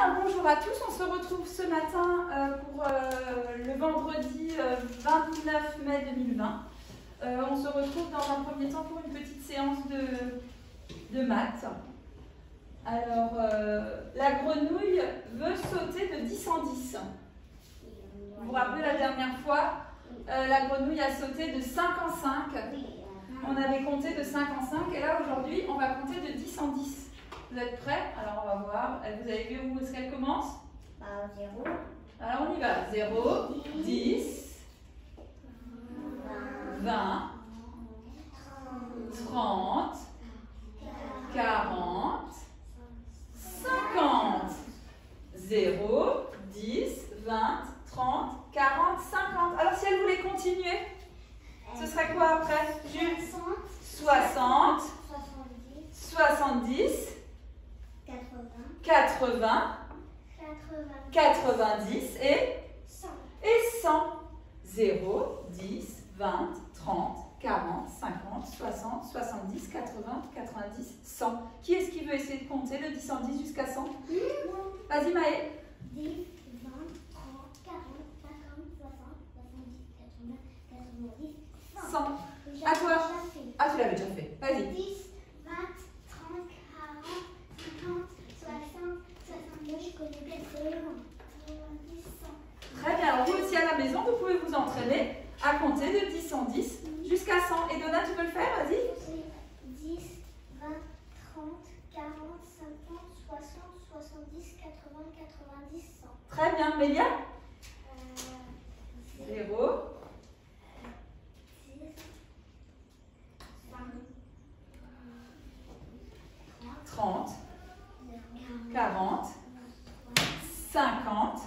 bonjour à tous. On se retrouve ce matin pour le vendredi 29 mai 2020. On se retrouve dans un premier temps pour une petite séance de maths. Alors, la grenouille veut sauter de 10 en 10. Vous vous rappelez la dernière fois, la grenouille a sauté de 5 en 5. On avait compté de 5 en 5 et là aujourd'hui on va compter de 10 en 10. Vous êtes prêts? Alors on va voir. Vous avez vu où est-ce qu'elle commence? 0. Alors on y va. 0, 10, 20, 30, 40, 50. 0, 10, 20, 30, 40, 50. Alors si elle voulait continuer, ce serait quoi après? Jules? 60, 70, 80, 90 et 100. 0, 10, 20, 30, 40, 50, 60, 70, 80, 90, 100. Qui est-ce qui veut essayer de compter de 10 en 10 jusqu'à 100? Vas-y Maë. 10, 20, 30, 40, 50, 60, 70, 80, 90, 100. 100. À toi. Ah, tu l'avais déjà fait. Vas-y. 10, 20, 30, 40, 50, 60, 70, je connais bien le 90, 100. Très bien. Alors, vous aussi à la maison, vous pouvez vous entraîner à compter de 10 en 10 jusqu'à 100. Et Donna, tu peux le faire? Vas-y. 10, 20, 30, 40, 50, 60, 70, 80, 90, 100. Très bien. Mélia? 0. 30, 40, 50,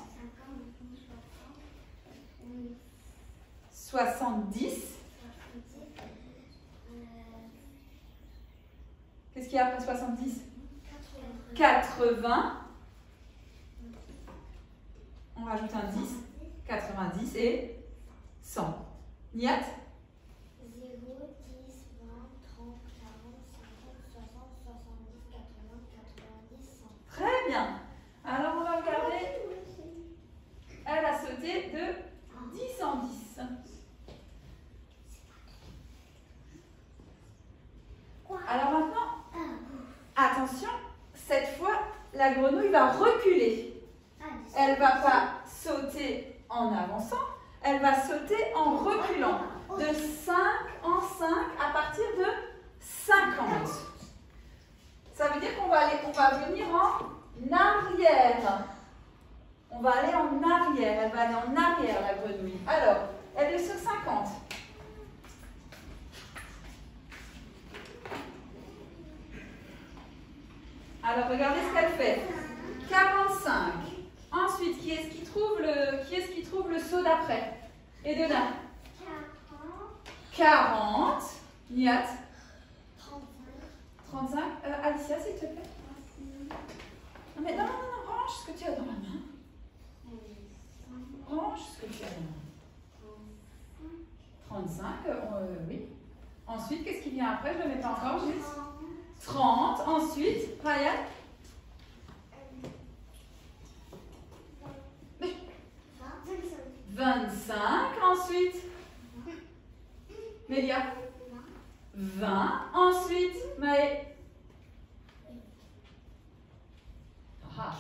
70. Qu'est-ce qu'il y a après 70? 80. On rajoute un 10. 90 et 100. Niat? 0, 10, 20, 30, 40, 50, 60, 70, 80, 90, 100. Très bien. Alors on va regarder. Elle a sauté de 10 en 10. Alors maintenant, attention, cette fois, la grenouille va reculer. Elle ne va pas sauter en avançant, elle va sauter en reculant. De 5 en 5 à partir de 50. Ça veut dire qu'on va venir en arrière. On va aller en arrière. Elle va aller en arrière, la grenouille. Alors, elle est sur 50. Alors, regardez ce qu'elle fait. 45. Ensuite, qui est-ce qui trouve le saut d'après? Et de là? 40. Niat? 35. Alicia, s'il te plaît. Non, mais non, range ce que tu as dans la main. Range ce que tu as dans la main. 35, oui. Ensuite, qu'est-ce qui vient après? Je ne le mets pas encore, juste. 30. Ensuite, Ryan? 25. Ensuite, Mélia? 20. Ensuite, Maë? Ah.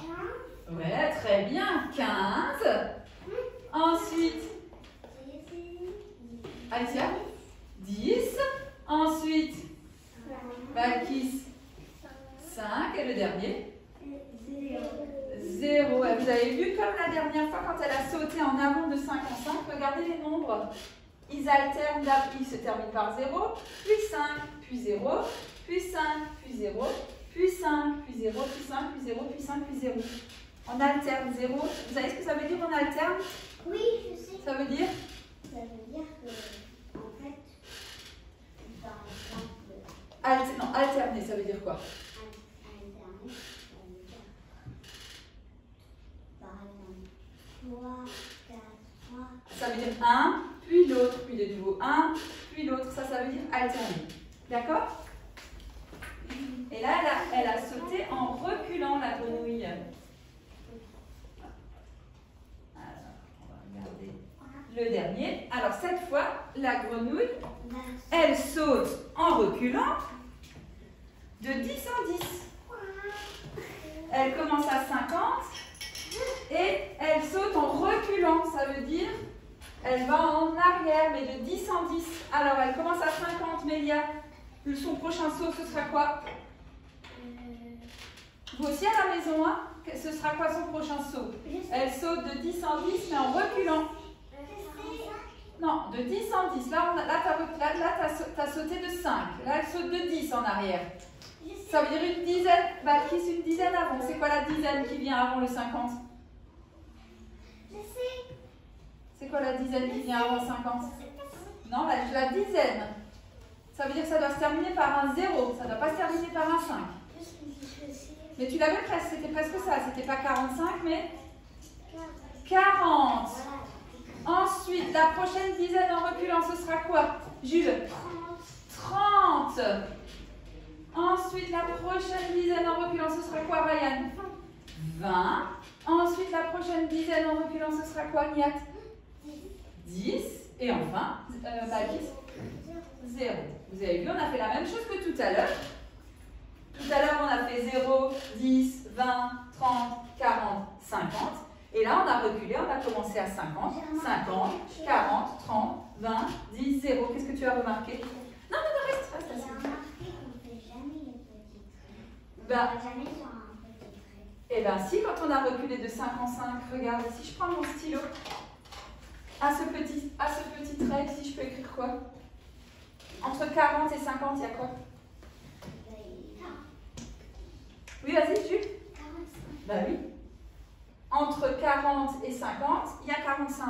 Ouais, très bien. 15. Ensuite, Alicia? 10. Ensuite, Balkis? 5. Et le dernier? 0. Vous avez vu comme la dernière fois quand elle a sauté en avant de 5 en 5, regardez les nombres. Ils alternent, ils se terminent par 0, puis 5, puis 0, puis 5, puis 0, puis 5, puis 0, puis 5, puis 0, puis 5, puis 0. On alterne 0. Vous savez ce que ça veut dire on alterne? Oui, je sais. Ça veut dire? Ça veut dire que, en fait, par exemple, Non, alterner, ça veut dire quoi? alterner, ça veut dire, par exemple, 3, 4, 3. Ça veut dire 1, puis l'autre, puis de nouveau 1, puis l'autre. Ça veut dire alterner. D'accord? Et là, elle a sauté en reculant la grenouille. Alors cette fois, la grenouille, elle saute en reculant de 10 en 10. Elle commence à 50 et elle saute en reculant. Ça veut dire elle va en arrière, mais de 10 en 10. Alors elle commence à 50, Mélia. Son prochain saut, ce sera quoi? Vous aussi à la maison, hein? Ce sera quoi son prochain saut? Elle saute de 10 en 10, mais en reculant. Non, de 10 en 10. Là, tu as sauté de 5. Là, elle saute de 10 en arrière. Ça veut dire une dizaine. Balkis, une dizaine avant. C'est quoi la dizaine qui vient avant le 50? Je sais. C'est quoi la dizaine qui vient avant 50? Non, la dizaine. Ça veut dire que ça doit se terminer par un 0. Ça ne doit pas se terminer par un 5. Mais tu l'avais presque. C'était presque ça. C'était pas 45, mais 40. Ensuite, la prochaine dizaine en reculant, ce sera quoi, Jules? 30. Ensuite, la prochaine dizaine en reculant, ce sera quoi, Ryan? 20. Ensuite, la prochaine dizaine en reculant, ce sera quoi, Niat? 10. Et enfin, 0. Vous avez vu, on a fait la même chose que tout à l'heure. Tout à l'heure, on a fait 0, 10, 20, 30, 40, 50. Et là, on a reculé, on a commencé à 50, 50, 40, 30, 20, 10, 0. Qu'est-ce que tu as remarqué? Non, reste. J'ai remarqué qu'on ne fait jamais les petits traits. Bah, Jamais sur un petit trait. Eh bien, si, quand on a reculé de 5 en 5, regarde, si je prends mon stylo, à ce petit trait, si je peux écrire quoi? Entre 40 et 50, il y a quoi? Oui, vas-y, Jules. 45. Bah oui. Entre 40 et 50, il y a 45.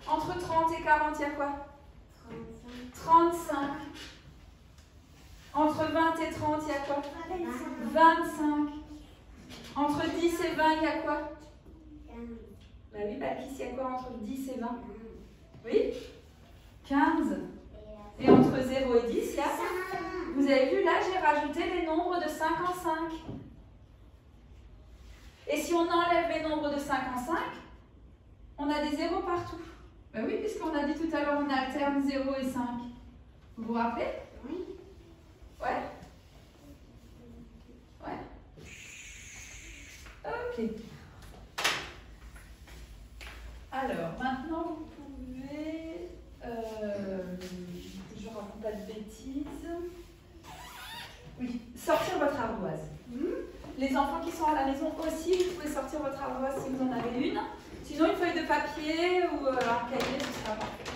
Entre 30 et 40, il y a quoi? 35. Entre 20 et 30, il y a quoi? 25. Entre 10 et 20, il y a quoi? Bah oui, Balkis, il y a quoi entre 10 et 20? Oui? 15. Et entre 0 et 10, il y a? Vous avez vu, là, j'ai rajouté les nombres de 5 en 5. Et si on enlève les nombres de 5 en 5, on a des zéros partout. Ben oui, puisqu'on a dit tout à l'heure, on alterne 0 et 5. Vous vous rappelez? Oui. Ouais? Ouais. Ok. Alors, maintenant, vous pouvez... je ne raconte pas de bêtises. Oui, sortir votre ardoise. Les enfants qui sont à la maison aussi, vous pouvez sortir votre ardoise si vous en avez une. Sinon, une feuille de papier ou un cahier, ce sera parfait.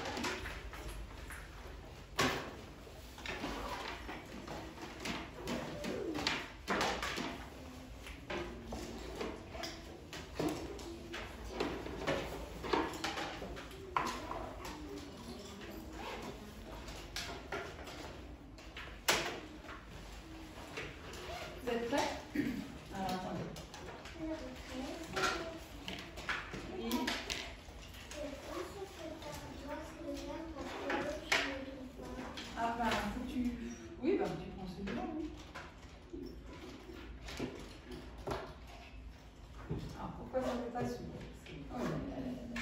Vous êtes prêts? Alors, attendez. Oui. Ah, bah, faut que tu... Oui, bah, tu prends celui-là, oui. Alors, pourquoi ça ne fait pas celui-là? Oh, là, là, là, là.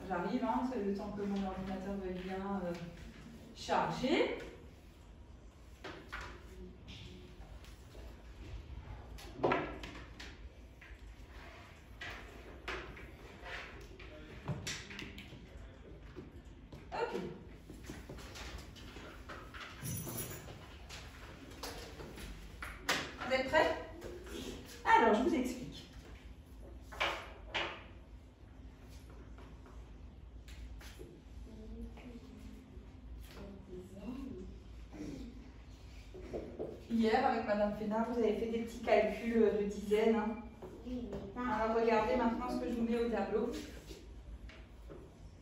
J'arrive, hein, c'est le temps que mon ordinateur veuille bien charger. Ok. Vous êtes prêts? Alors, je vous explique. Hier, avec Madame Fénard, vous avez fait des petits calculs de dizaines. Hein. Oui, mais Alors, regardez maintenant ce que je vous mets au tableau.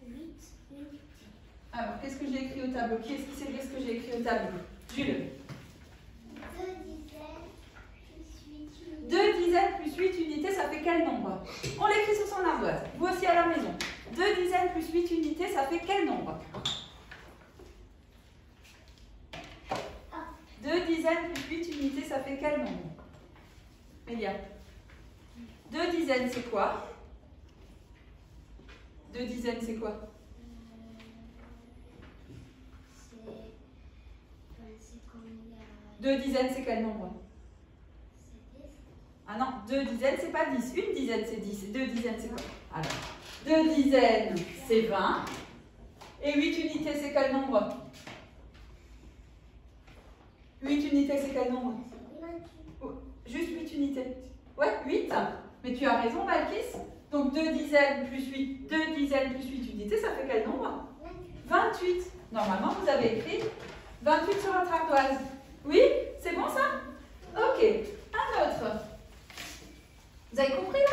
8. Alors, qu'est-ce que j'ai écrit au tableau? Qui est-ce qui sait dire ce que j'ai écrit au tableau? Jules. 2 dizaines plus 8 unités, ça fait quel nombre? On l'écrit sur son ardoise. Vous aussi à la maison. 2 dizaines plus 8 unités, ça fait quel nombre? 2 dizaines plus 8 unités, ça fait quel nombre? Elia. 2 dizaines, c'est quoi? 2 dizaines, c'est quoi? C'est quand il y a... 2 dizaines, c'est quel nombre? C'est 10. Ah non, 2 dizaines, c'est pas 10. Une dizaine, c'est 10. 2 dizaines, c'est quoi? Alors, 2 dizaines, c'est 20. Et 8 unités, c'est quel nombre? 8 unités, c'est quel nombre? Oh, juste 8 unités. Ouais, 8. Mais tu as raison, Balkis. Donc 2 dizaines plus 8, 2 dizaines plus 8 unités, ça fait quel nombre? 28. Normalement, vous avez écrit 28 sur votre ardoise. Oui? C'est bon ça? Ok. Un autre. Vous avez compris là?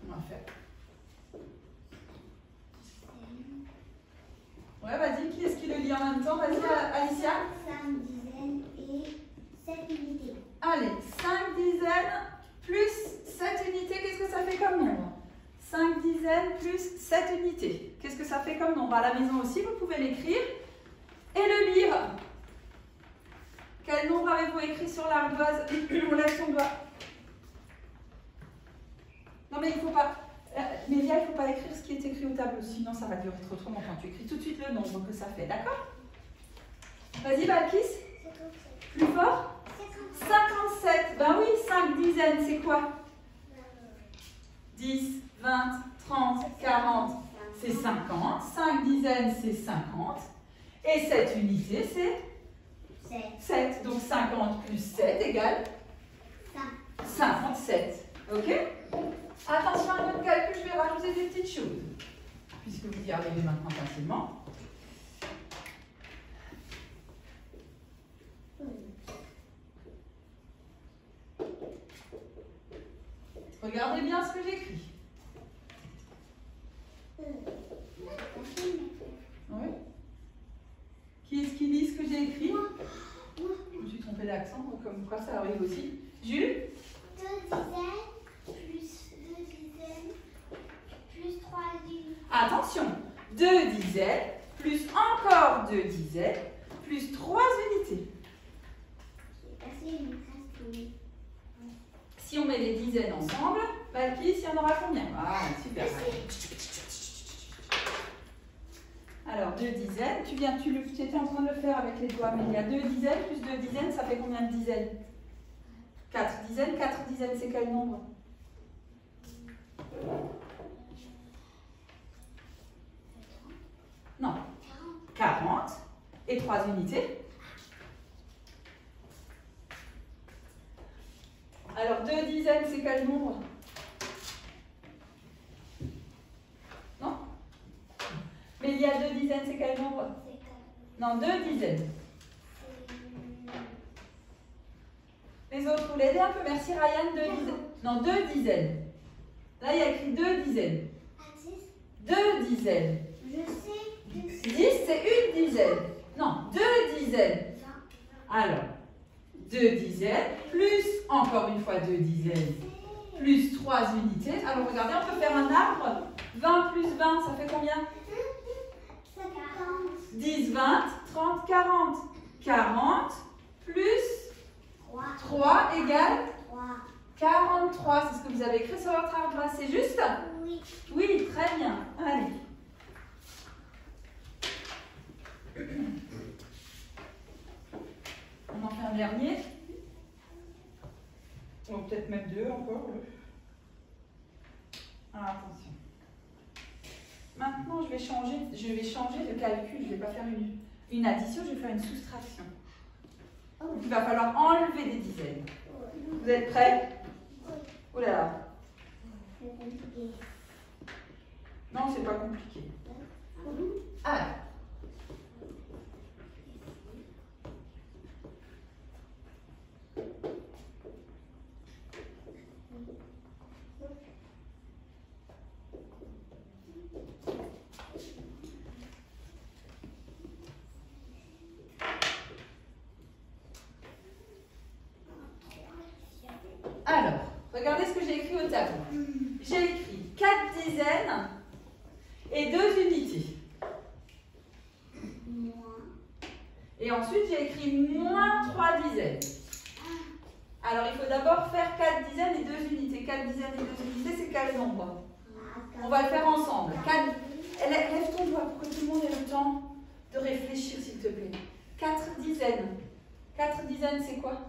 On va faire. Ouais, vas-y, qui est-ce qui le lit en même temps? Vas-y, Alicia. 5 dizaines et 7 unités. Allez, 5 dizaines plus 7 unités, qu'est-ce que ça fait comme nombre? 5 dizaines plus 7 unités. Qu'est-ce que ça fait comme nombre? À la maison aussi, vous pouvez l'écrire et le lire. Quel nombre avez-vous écrit sur l'ardoise? On lève son doigt. Non mais il ne faut pas... Mélia, il ne faut pas écrire ce qui est écrit au tableau, sinon ça va durer trop longtemps. Tu écris tout de suite le nombre que ça fait, d'accord? Vas-y, Balkis. Plus fort? 57. Ben oui, 5 dizaines, c'est quoi? 10, 20, 30, 40, c'est 50. 5 dizaines, c'est 50. Et 7 unités, c'est 7. Donc 50 plus 7 égale 57. Ok? Attention à notre calcul, je vais rajouter des petites choses. Puisque vous y arrivez maintenant facilement. Regardez bien ce que j'écris. Oui. Qui est-ce qui lit ce que j'ai écrit? Je me suis trompée d'accent, comme quoi ça arrive aussi. Jules? 2 dizaines plus 2 dizaines plus 3 unités. Attention, 2 dizaines plus encore 2 dizaines plus 3 unités. Si on met les dizaines ensemble, Balkis, il y en aura combien? Ah, super. Alors, 2 dizaines, tu étais en train de le faire avec les doigts, mais il y a 2 dizaines plus 2 dizaines, ça fait combien de dizaines? 4 dizaines. 4 dizaines, c'est quel nombre? Non. 40. Et 3 unités. Alors, 2 dizaines, c'est quel nombre? Non? Mais il y a 2 dizaines, c'est quel nombre? Non, 2 dizaines. Les autres, vous l'aidez un peu? Merci Ryan, 2 dizaines. Non, 2 dizaines. Là, il y a écrit 2 dizaines. 2 dizaines. Je sais. 10, c'est une dizaine. Non, 2 dizaines. Alors, 2 dizaines, plus encore une fois 2 dizaines, plus 3 unités. Alors, regardez, on peut faire un arbre. 20 plus 20, ça fait combien? 10, 20, 30, 40. 40 plus 3 égale 43. C'est ce que vous avez écrit sur votre ardoise. C'est juste? Oui. Oui, très bien. Allez. On en fait un dernier. On va peut-être mettre 2 encore. Alors, attention. Maintenant, je vais changer de calcul. Je ne vais pas faire une addition, je vais faire une soustraction. Donc, il va falloir enlever des dizaines. Vous êtes prêts? Oh là là. Non, c'est pas compliqué. Alors. Alors, regardez ce que j'ai écrit au tableau. J'ai écrit 4 dizaines et 2 unités. Et ensuite, j'ai écrit moins 3 dizaines. Alors, il faut d'abord faire 4 dizaines et 2 unités. 4 dizaines et 2 unités, c'est quel nombre? On va le faire ensemble. 4... Lève ton doigt pour que tout le monde ait le temps de réfléchir, s'il te plaît. 4 dizaines. 4 dizaines, c'est quoi?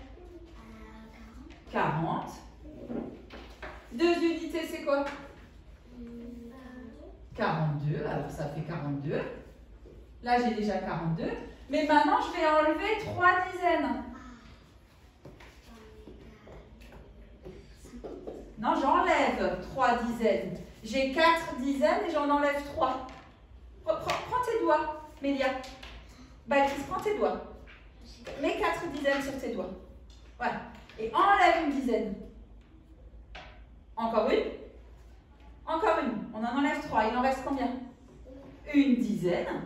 40. 2 unités, c'est quoi? 42. Alors, ça fait 42. Là, j'ai déjà 42. Mais maintenant, je vais enlever 3 dizaines. Non, j'enlève 3 dizaines. J'ai 4 dizaines et j'en enlève 3. Prends tes doigts, Mélia. Balkis, prends tes doigts. Mets 4 dizaines sur tes doigts. Voilà. Et enlève une dizaine. Encore une. Encore une. On en enlève 3. Il en reste combien? Une dizaine.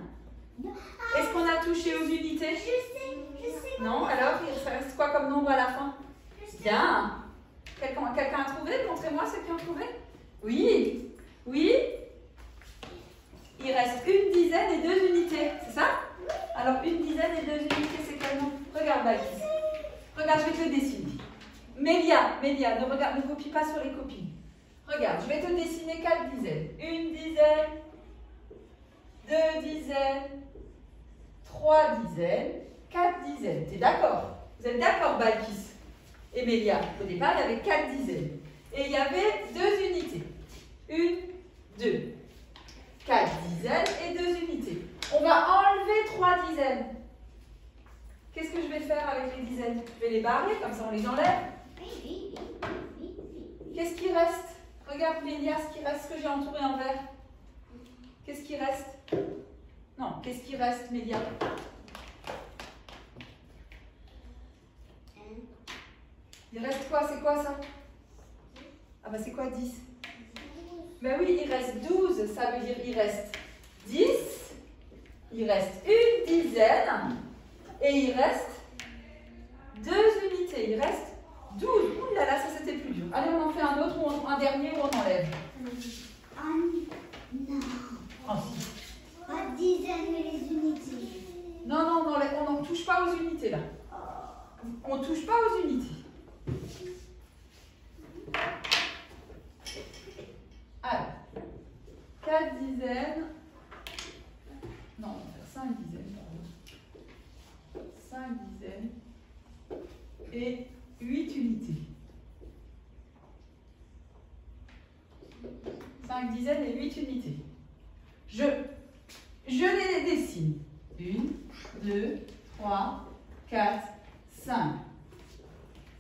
Est-ce qu'on a touché aux unités? Je sais. Non, alors, il reste quoi comme nombre à la fin? Bien. Quelqu'un a trouvé? Montrez-moi ceux qui ont trouvé. Oui. Oui. Il reste une dizaine et 2 unités. C'est ça? Alors, une dizaine et 2 unités, c'est quel nombre? Regarde, Balkis. Regarde, je vais te le dessiner. Mélia, ne copie pas sur les copies. Regarde, je vais te dessiner 4 dizaines. Une dizaine, 2 dizaines, 3 dizaines, 4 dizaines. T'es d'accord? Vous êtes d'accord, Balkis et Mélia? Au départ, il y avait 4 dizaines. Et il y avait 2 unités. 1, 2. 4 dizaines et 2 unités. On va enlever 3 dizaines. Qu'est-ce que je vais faire avec les dizaines? Je vais les barrer, comme ça on les enlève. Qu'est-ce qui reste? Regarde, Mélia, ce qui reste, ce que j'ai entouré en vert. Qu'est-ce qui reste? Non, qu'est-ce qui reste, Mélia? Il reste quoi? C'est quoi ça? Ah bah c'est quoi 10? Ben oui, il reste 12, ça veut dire il reste 10, il reste une dizaine et il reste 2 unités. Il reste 12. Ouh là là, ça c'était plus dur. Allez, on en fait un autre, ou un dernier où on enlève. Non. Oh, si. Pas dizaines mais les unités. Non, on n'en touche pas aux unités là. On ne touche pas aux unités. Alors, 4 dizaines. Non, on va faire 5 dizaines, pardon. 5 dizaines et 8 unités. 5 dizaines et 8 unités. Je les dessine. 1, 2, 3, 4, 5.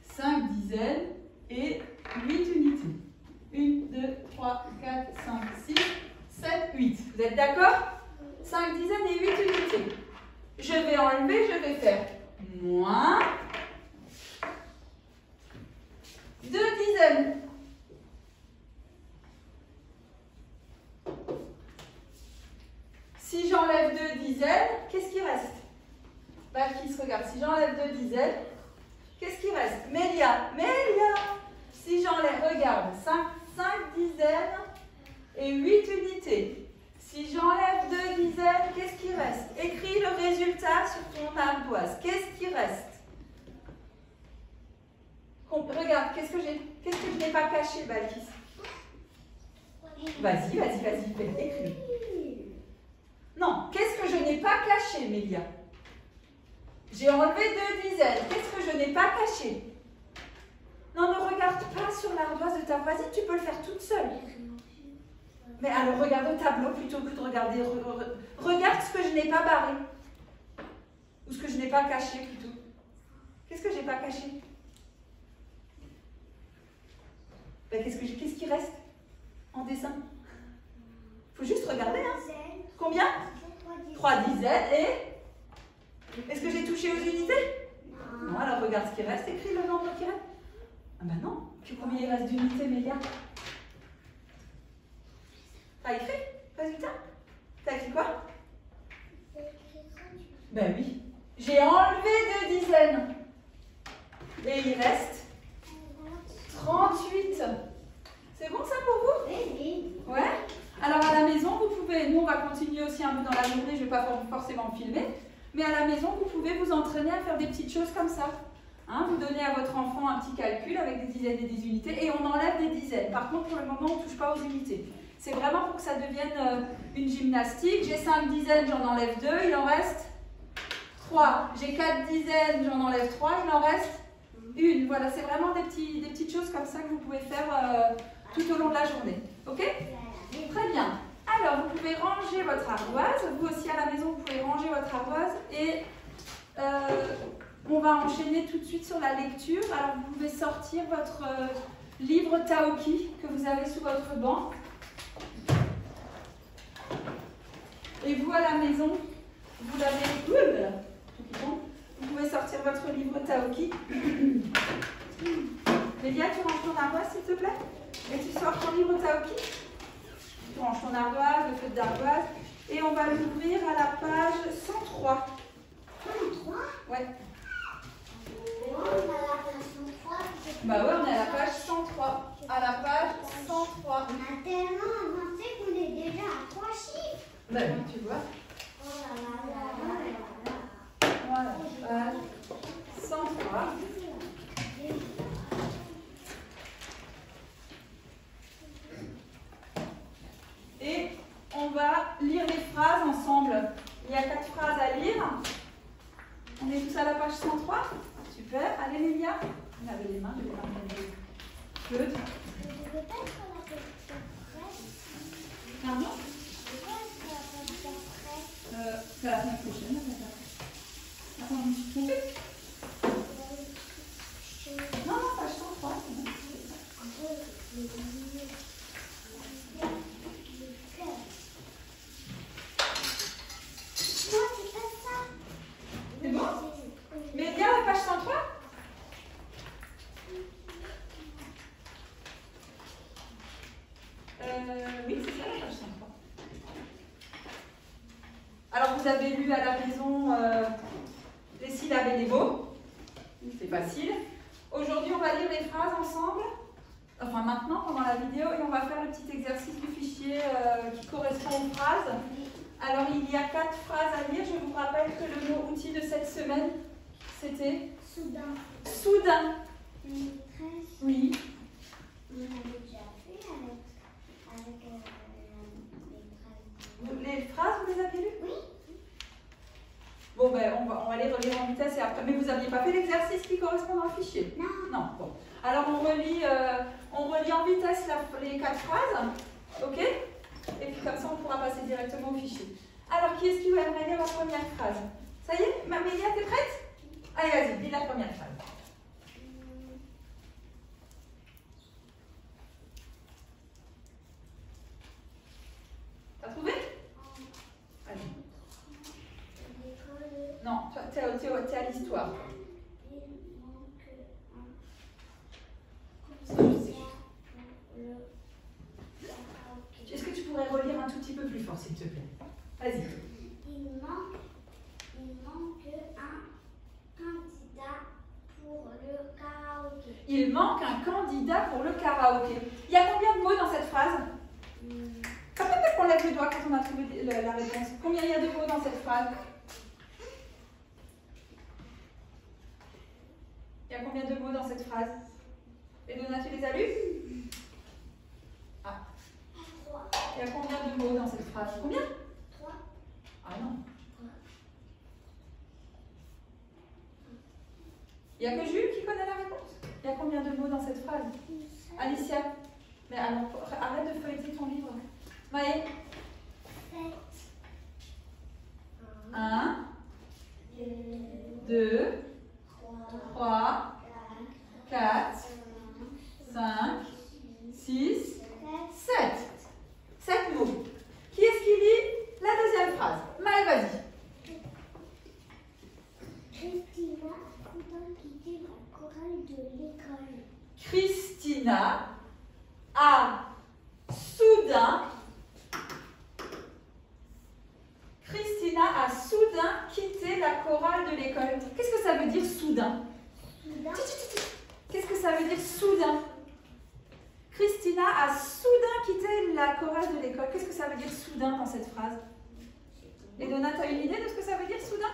5 dizaines et 8 unités. 1, 2, 3, 4, 5, 6, 7, 8. Vous êtes d'accord? 5 dizaines et 8 unités. Je vais enlever, je vais faire moins 2 dizaines. Si j'enlève 2 dizaines, qu'est-ce qui reste? Balkis, regarde, si j'enlève 2 dizaines, qu'est-ce qui reste? Mélia, si j'enlève, regarde, 5 dizaines et 8 unités. Si j'enlève 2 dizaines, qu'est-ce qui reste? Écris le résultat sur ton ardoise. Qu'est-ce qui reste? Regarde, qu'est-ce que je n'ai pas caché, Balkis? Vas-y, écris. Non, qu'est-ce que je n'ai pas caché, Mélia? J'ai enlevé 2 dizaines. Qu'est-ce que je n'ai pas caché? Non, ne regarde pas sur l'ardoise de ta voisine, tu peux le faire toute seule. Mais alors, regarde le tableau plutôt que de regarder. Regarde ce que je n'ai pas barré. Ou ce que je n'ai pas caché plutôt. Qu'est-ce que je n'ai pas caché? Ben, qu'est-ce qui reste en dessin? Il faut juste regarder. Hein. Combien? 3 dizaines et... Est-ce que j'ai touché aux unités? Non, alors regarde ce qui reste. Écris le nombre qui reste. Ah ben non. Puis combien il reste d'unités, Mélia? T'as écrit? Résultat? T'as écrit quoi? Ben oui. J'ai enlevé 2 dizaines. Et il reste 38. C'est bon ça pour vous? Oui. Ouais. Alors à la maison, vous pouvez, nous on va continuer aussi un peu dans la journée, je ne vais pas forcément filmer. Mais à la maison, vous pouvez vous entraîner à faire des petites choses comme ça. Hein, vous donnez à votre enfant un petit calcul avec des dizaines et des unités et on enlève des dizaines. Par contre, pour le moment, on ne touche pas aux unités. C'est vraiment pour que ça devienne une gymnastique. J'ai 5 dizaines, j'en enlève 2, il en reste 3. J'ai 4 dizaines, j'en enlève 3, il en reste 1. Voilà, c'est vraiment des petites choses comme ça que vous pouvez faire tout au long de la journée. Ok? Très bien. Alors, vous pouvez ranger votre ardoise. Vous aussi à la maison, vous pouvez ranger votre ardoise et on va enchaîner tout de suite sur la lecture. Alors, vous pouvez sortir votre livre Taoki que vous avez sous votre banc. Et vous, à la maison, vous l'avez... Vous pouvez sortir votre livre Taoki. Lélia, tu ranges ton ardoise, s'il te plaît? Et tu sors ton livre Taoki. Tu ranges ton ardoise, le feutre d'ardoise. Et on va l'ouvrir à la page 103. 103? Ouais. On est à la page 103. Bah ouais, on est à la page 103. À la page 103. On a tellement avancé qu'on est déjà à 3 chiffres. Bah oui, tu vois. Oh là là là là là. Voilà, page 103. Et on va lire les phrases ensemble. Il y a 4 phrases à lire. On est tous à la page 103. Super. Allez, Lélia. Lavez les mains, je vais ramener le feu. Je ne veux pas être à la page d'après. Pardon? Je veux pas être à la page d'après. C'est la semaine prochaine. Attends, je me suis trompée. Non, non, page 103. C'est bon? Mais bien la page 103? Oui, c'est ça la page 103. Alors vous avez lu à la maison les syllabes et les mots. C'est facile. Aujourd'hui, on va lire les phrases ensemble. Enfin maintenant, pendant la vidéo, et on va faire le petit exercice du fichier qui correspond aux phrases. Alors, il y a 4 phrases à lire. Je vous rappelle que le mot outil de cette semaine, c'était Soudain. soudain. Une maîtresse. Oui. On avait déjà fait avec les phrases. Les phrases, vous les avez lues? Oui. Bon, ben, on va les relire en vitesse et après. Mais vous n'aviez pas fait l'exercice qui correspond dans le fichier? Non. Non. Bon. Alors, on relit en vitesse les 4 phrases. OK? Et puis comme ça, on pourra passer directement au fichier. Alors, qui est-ce qui aimerait lire la première phrase? Ça y est, Mamélia, t'es prête? Allez, vas-y, lis la première phrase. T'as trouvé? Allez. Non, t'es à l'histoire. Est-ce que tu pourrais relire un tout petit peu plus fort, s'il te plaît? Vas-y. Il manque un candidat pour le karaoké. Il manque un candidat pour le karaoké. Il y a combien de mots dans cette phrase? Ça peut être qu'on lève le doigt quand on a trouvé la réponse. Combien il y a de mots dans cette phrase? Il y a combien de mots dans cette phrase? Et Donna, tu les as lus? Ah. 3. Il y a combien de mots dans cette phrase? Combien? 3. Ah non. Il n'y a que Jules qui connaît la réponse. Il y a combien de mots dans cette phrase? Alicia? Mais alors, arrête de feuilleter ton livre. Maë? 1, 2, 3, 4, 5, 6, 7. 7 mots. Qui est-ce qui lit la deuxième phrase? Maë, vas-y. Christina a soudain Christina a soudain quitté la chorale de l'école. Qu'est-ce que ça veut dire soudain? Qu'est-ce que ça veut dire soudain? Christina a soudain quitté la chorale de l'école. Qu'est-ce que ça veut dire soudain dans cette phrase? Et Donna, tu as une idée de ce que ça veut dire soudain?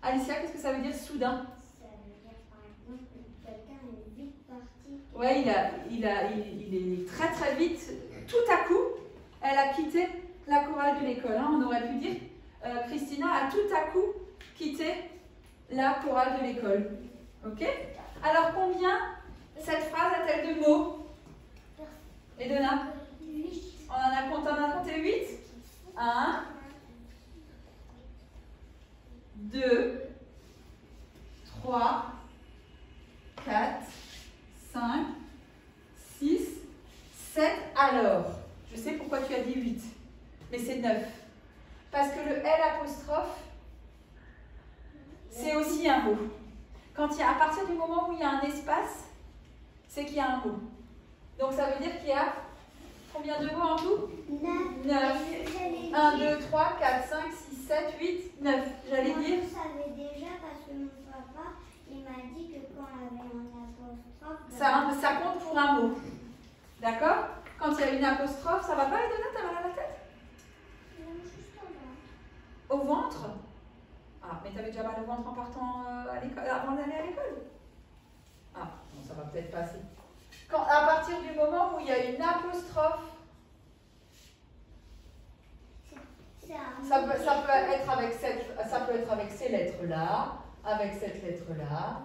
Alicia, qu'est-ce que ça veut dire soudain? Ça veut dire par exemple que quelqu'un est vite parti. Ouais, il est très très vite. Tout à coup, elle a quitté la chorale de l'école. Hein. On aurait pu dire, Christina a tout à coup quitté la chorale de l'école. Ok? Alors combien cette phrase a-t-elle de mots? Edona? 8. On en a compté 8? 1, 2, 3, 4, 5, 6, 7. Alors, je sais pourquoi tu as dit 8, mais c'est 9. Parce que le L apostrophe, c'est aussi un mot. Quand il y a, à partir du moment où il y a un espace, c'est qu'il y a un mot. Donc ça veut dire qu'il y a combien de mots en tout? 9. 1, 2, 3, 4, 5, 6, 7, 8, 9. J'allais dire. Je savais déjà parce que mon papa, il m'a dit que quand il y avait un apostrophe, Ça compte pour un mot. D'accord? Quand il y a une apostrophe, ça va pas, Edona? T'as mal à la tête? juste en bas. Au ventre? Ah, mais t'avais déjà mal au ventre en partant à l'école, avant d'aller à l'école? Ah, bon, ça va peut-être passer. À partir du moment où il y a une apostrophe, ça peut être avec ces lettres-là, avec cette lettre-là.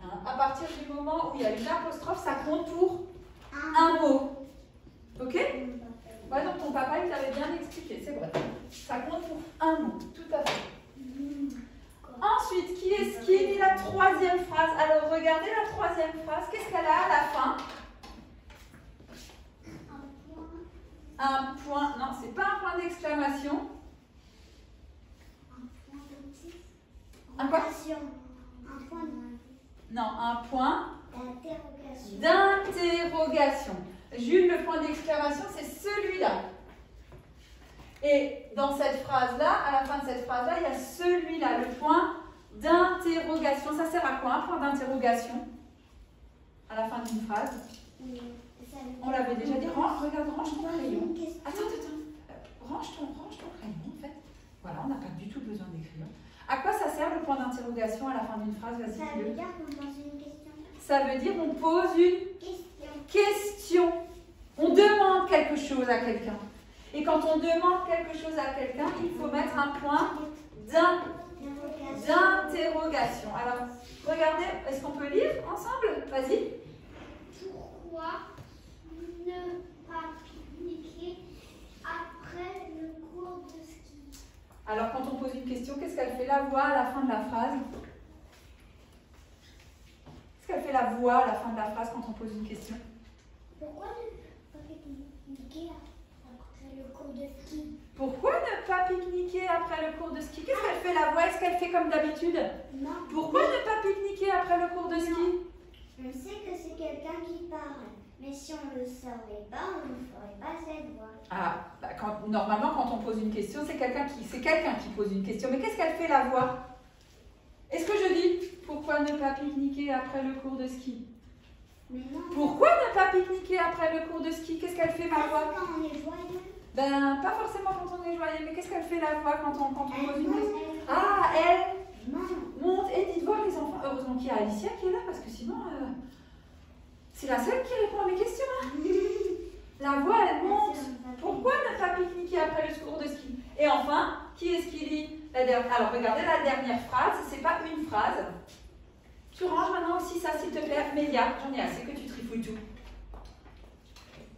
Hein. À partir du moment où il y a une apostrophe, ça compte pour un mot. Ok? Ouais, donc ton papa, il t'avait bien expliqué, c'est vrai. Ça compte pour un mot, tout à fait. Ensuite, qui est-ce qui lit la troisième phrase? Alors, regardez la troisième phrase. Qu'est-ce qu'elle a à la fin? Un point. Non, c'est pas un point d'exclamation. Un quoi? Un point Non, un point d'interrogation. d'interrogation. Jules, le point d'exclamation, c'est celui-là. Et dans cette phrase-là, à la fin de cette phrase-là, il y a celui-là, le point d'interrogation. Ça sert à quoi, un point d'interrogation? À la fin d'une phrase. On l'avait déjà dit. Regarde, range ton crayon. Attends. Range ton crayon, en fait. Voilà, on n'a pas du tout besoin d'écrire. À quoi ça sert le point d'interrogation à la fin d'une phrase? Vas-y, Ça veut dire qu'on pose une question. Ça veut dire qu'on pose une question. On demande quelque chose à quelqu'un. Et quand on demande quelque chose à quelqu'un, il faut mettre un point d'interrogation. Alors, regardez, est-ce qu'on peut lire ensemble? Vas-y. Pourquoi ne pas pique-niquer après le cours de ski? Alors, quand on pose une question, qu'est-ce qu'elle fait la voix à la fin de la phrase? Qu'est-ce qu'elle fait la voix à la fin de la phrase quand on pose une question? Pourquoi ne pas pique-niquer après le cours de ski? Pourquoi ne pas pique-niquer après le cours de ski? Qu'est-ce qu'elle fait la voix? Est-ce qu'elle fait comme d'habitude? Non. Pourquoi ne pas pique-niquer après le cours de ski? On sait que c'est quelqu'un qui parle, mais si on ne le savait pas, on ne ferait pas cette voix. Ah, bah normalement, quand on pose une question, c'est quelqu'un qui pose une question. Mais qu'est-ce qu'elle fait la voix? Est-ce que je dis pourquoi ne pas pique-niquer après le cours de ski? Mais non. Pourquoi ne pas pique-niquer après le cours de ski? Qu'est-ce qu'elle fait ma voix? Quand on est joyeux. Ben, pas forcément quand on est joyeux, mais qu'est-ce qu'elle fait la voix quand on pose une question? Elle Ah, elle monte. monte. Et dites voir les enfants. Heureusement qu'il y a Alicia qui est là, parce que sinon, c'est la seule qui répond à mes questions. Hein. La voix, elle monte. Pourquoi ne pas pique-niquer après le cours de ski? Et enfin, qui est-ce qui lit la dernière? Alors, regardez la dernière phrase, c'est pas une phrase. Tu ranges maintenant aussi ça, s'il te plaît. Mélia, j'en ai assez que tu trifouilles tout.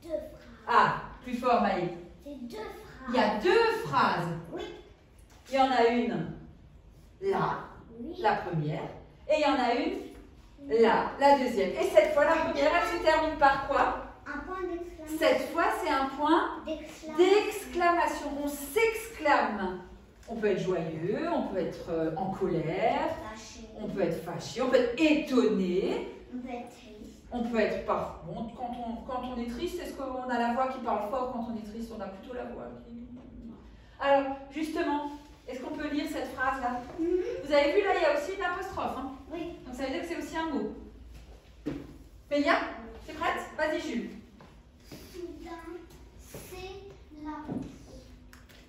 2 phrases. Ah, plus fort, Maï. C'est 2 phrases. Il y a 2 phrases. Oui. Il y en a une là, Oui. la première, et il y en a une là, la deuxième. Et cette fois, la première, elle se termine par quoi? Un point d'exclamation. Cette fois, c'est un point d'exclamation. On s'exclame. On peut être joyeux, on peut être en colère, Fâché. on peut être fâché, on peut être étonné, On peut être triste. on peut être par contre, quand on est triste, est-ce qu'on a la voix qui parle fort? Quand on est triste, on a plutôt la voix qui... Alors, justement, est-ce qu'on peut lire cette phrase-là? Vous avez vu, là, il y a aussi une apostrophe. Hein? Oui. Donc, ça veut dire que c'est aussi un mot. Mélia, t'es prête? Vas-y, Jules. Soudain, c'est la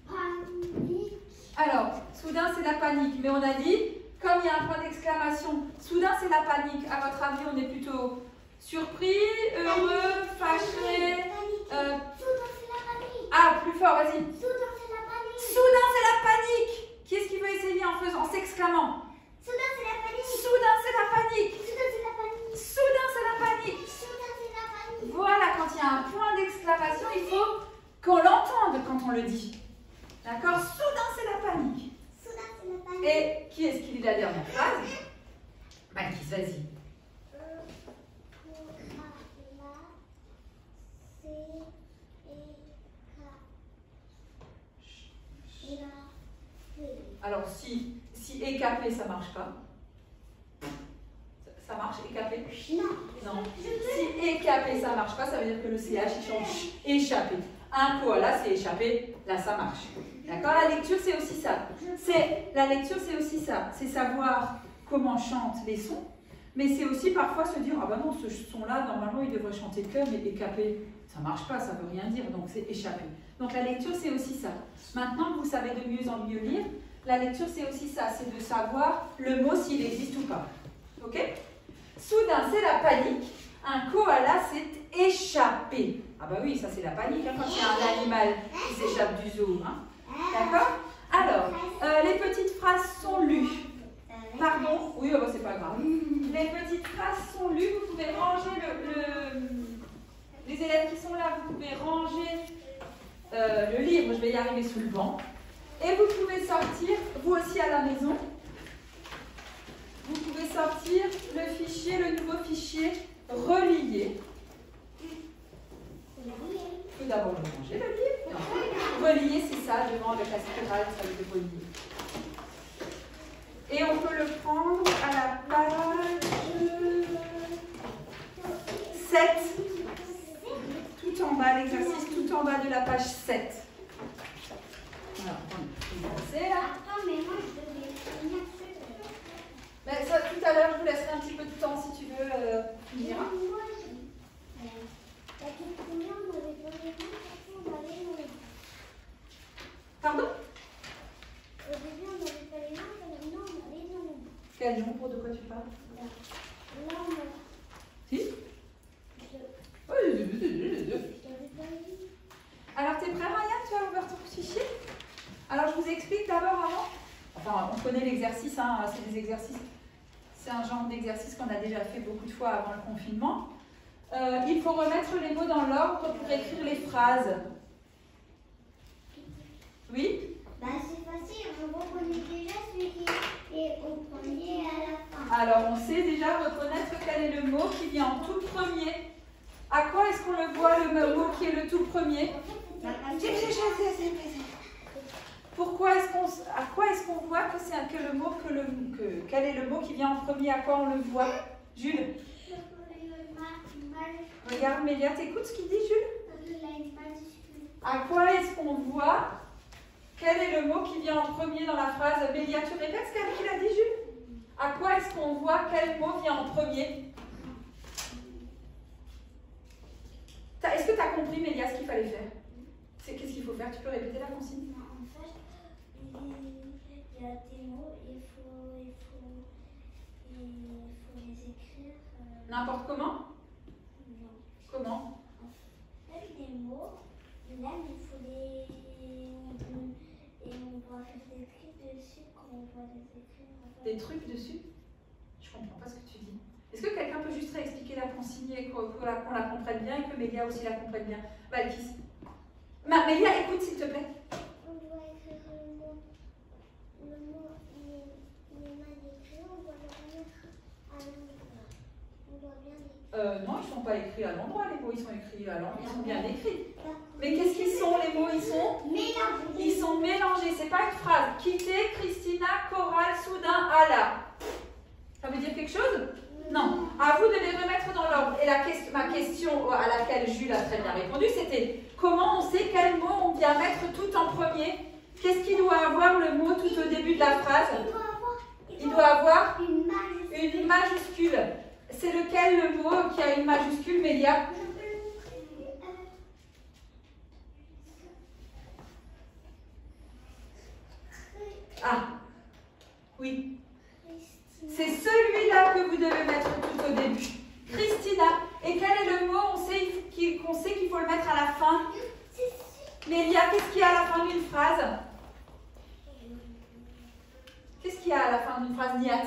panique. Alors, soudain, c'est la panique. Mais on a dit, comme il y a un point d'exclamation. Soudain, c'est la panique. À votre avis, on est plutôt surpris, heureux, fâché. Soudain, c'est la panique. Ah, plus fort, vas-y. Soudain, c'est la panique. Soudain, c'est la panique. Qui est-ce qui veut essayer en faisant, en s'exclamant? Soudain, c'est la panique. Soudain, c'est la panique. Soudain, c'est la panique. Soudain, c'est la panique. Soudain, c'est la panique. Voilà, quand il y a un point d'exclamation, il faut qu'on l'entende quand on le dit. D'accord? Soudain, c'est la panique. Soudain, c'est la panique. Et qui est-ce qui lit la dernière phrase? Mathis, vas-y. Alors, si écapé, ça marche pas. Ça marche, écapé? Non. Si écapé, ça marche pas, ça veut dire que le CH, il change échappé. Un koala, c'est échappé, là, ça marche. D'accord? La lecture, c'est aussi ça. La lecture, c'est aussi ça. C'est savoir comment chantent les sons, mais c'est aussi parfois se dire, ah ben non, ce son-là, normalement, il devrait chanter que, mais écapé, ça marche pas, ça veut rien dire, donc c'est échappé. Donc la lecture, c'est aussi ça. Maintenant que vous savez de mieux en mieux lire, la lecture, c'est aussi ça, c'est de savoir le mot s'il existe ou pas. Ok? Soudain, c'est la panique. Un koala s'est échappé. Ah bah oui, ça c'est la panique, hein, quand il y a un animal qui s'échappe du zoo. Hein. D'accord? Alors, les petites phrases sont lues. Pardon? Oui, oh, bah, c'est pas grave. Les petites phrases sont lues. Vous pouvez ranger les élèves qui sont là, vous pouvez ranger le livre, je vais y arriver sous le banc. Et vous pouvez sortir, vous aussi à la maison, vous pouvez sortir le fichier, le nouveau fichier relié. Il faut d'abord le ranger, le livre. Et ensuite, relier, c'est ça, devant avec la spirale, ça veut dire relier. Et on peut le prendre à la page 7. Tout en bas, l'exercice tout en bas de la page 7. Alors, c'est là. Attends, mais moi, je devais finir Mais ça, tout à l'heure, je vous laisserai un petit peu de temps si tu veux finir. Pardon? Au début, on n'avait pas les mains, maintenant, on a les mains. Quel nombre, de quoi tu parles? Là, on a... Si? Oui, les deux. Alors, t'es prêt, Ryan? Tu as ouvert ton fichier? Alors, je vous explique d'abord avant. Enfin, on connaît l'exercice, hein, c'est des exercices. C'est un genre d'exercice qu'on a déjà fait beaucoup de fois avant le confinement. Il faut remettre les mots dans l'ordre pour écrire les phrases. Oui? Bah, c'est facile, on reconnaît déjà celui qui est au premier à la fin. Alors, on sait déjà reconnaître quel est le mot qui vient en tout premier. À quoi est-ce qu'on le voit, le mot qui est le tout premier? Pourquoi est-ce qu'on, à quoi est-ce qu'on voit que c'est le mot quel est le mot qui vient en premier? À quoi on le voit? Jules? Regarde, Mélia, t'écoutes ce qu'il dit, Jules? À quoi est-ce qu'on voit? Quel est le mot qui vient en premier dans la phrase? Mélia, tu répètes ce qu'il a dit, Jules? À quoi est-ce qu'on voit quel mot vient en premier? Est-ce que tu as compris, Mélia, ce qu'il fallait faire? Qu'est-ce qu'il faut faire? Tu peux répéter la consigne? En fait, il y a des mots, il faut les écrire. N'importe comment? Non. Comment? En fait, des mots, là, il faut les... Et on doit faire des trucs dessus quand on doit les écrire. Des trucs dessus? Je comprends pas ce que tu dis. Est-ce que quelqu'un peut juste réexpliquer la consigne et qu'on la comprenne bien et que Mélia aussi la comprenne bien? Valkis. Mélia, écoute s'il te plaît. On doit écrire le mot il est mal écrit, on doit le remettre à l'endroit. On doit bien l'écrire. Non, ils ne sont pas écrits à l'endroit, les mots, ils sont écrits à l'endroit, ils sont bien écrits. Mais qu'est-ce qu'ils sont, les mots? Ils sont mélangés, c'est pas une phrase. Quitter, Christina, Coral, soudain, Allah. Ça veut dire quelque chose? Non. À vous de les remettre dans l'ordre. Et ma question à laquelle Jules a très bien répondu, c'était comment on sait quel mot on vient mettre tout en premier? Qu'est-ce qu'il doit avoir le mot tout au début de la phrase? Il doit avoir une majuscule. C'est lequel le mot qui a une majuscule, Mélia? Ah, oui. Lélia, qu'est-ce qu'il y a à la fin d'une phrase? Qu'est-ce qu'il y a à la fin d'une phrase, Nihat?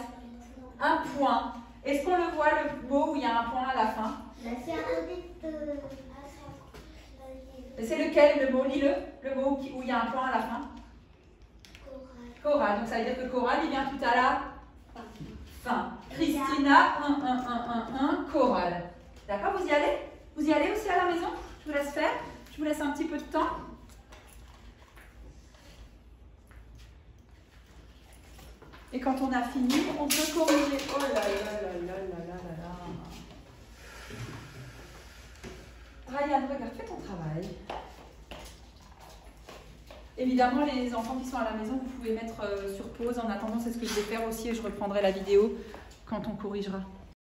Un point. Est-ce qu'on le voit, le mot où il y a un point à la fin? C'est lequel le mot? Lis-le. Le mot où il y a un point à la fin? Chorale. Donc ça veut dire que chorale, il vient tout à la fin. Christina, chorale. D'accord, vous y allez? Vous y allez aussi à la maison? Je vous laisse faire. Je vous laisse un petit peu de temps. Et quand on a fini, on peut corriger. Oh là là là là là là là là. Ryan, regarde, fais ton travail. Évidemment, les enfants qui sont à la maison, vous pouvez mettre sur pause. En attendant, c'est ce que je vais faire aussi et je reprendrai la vidéo quand on corrigera.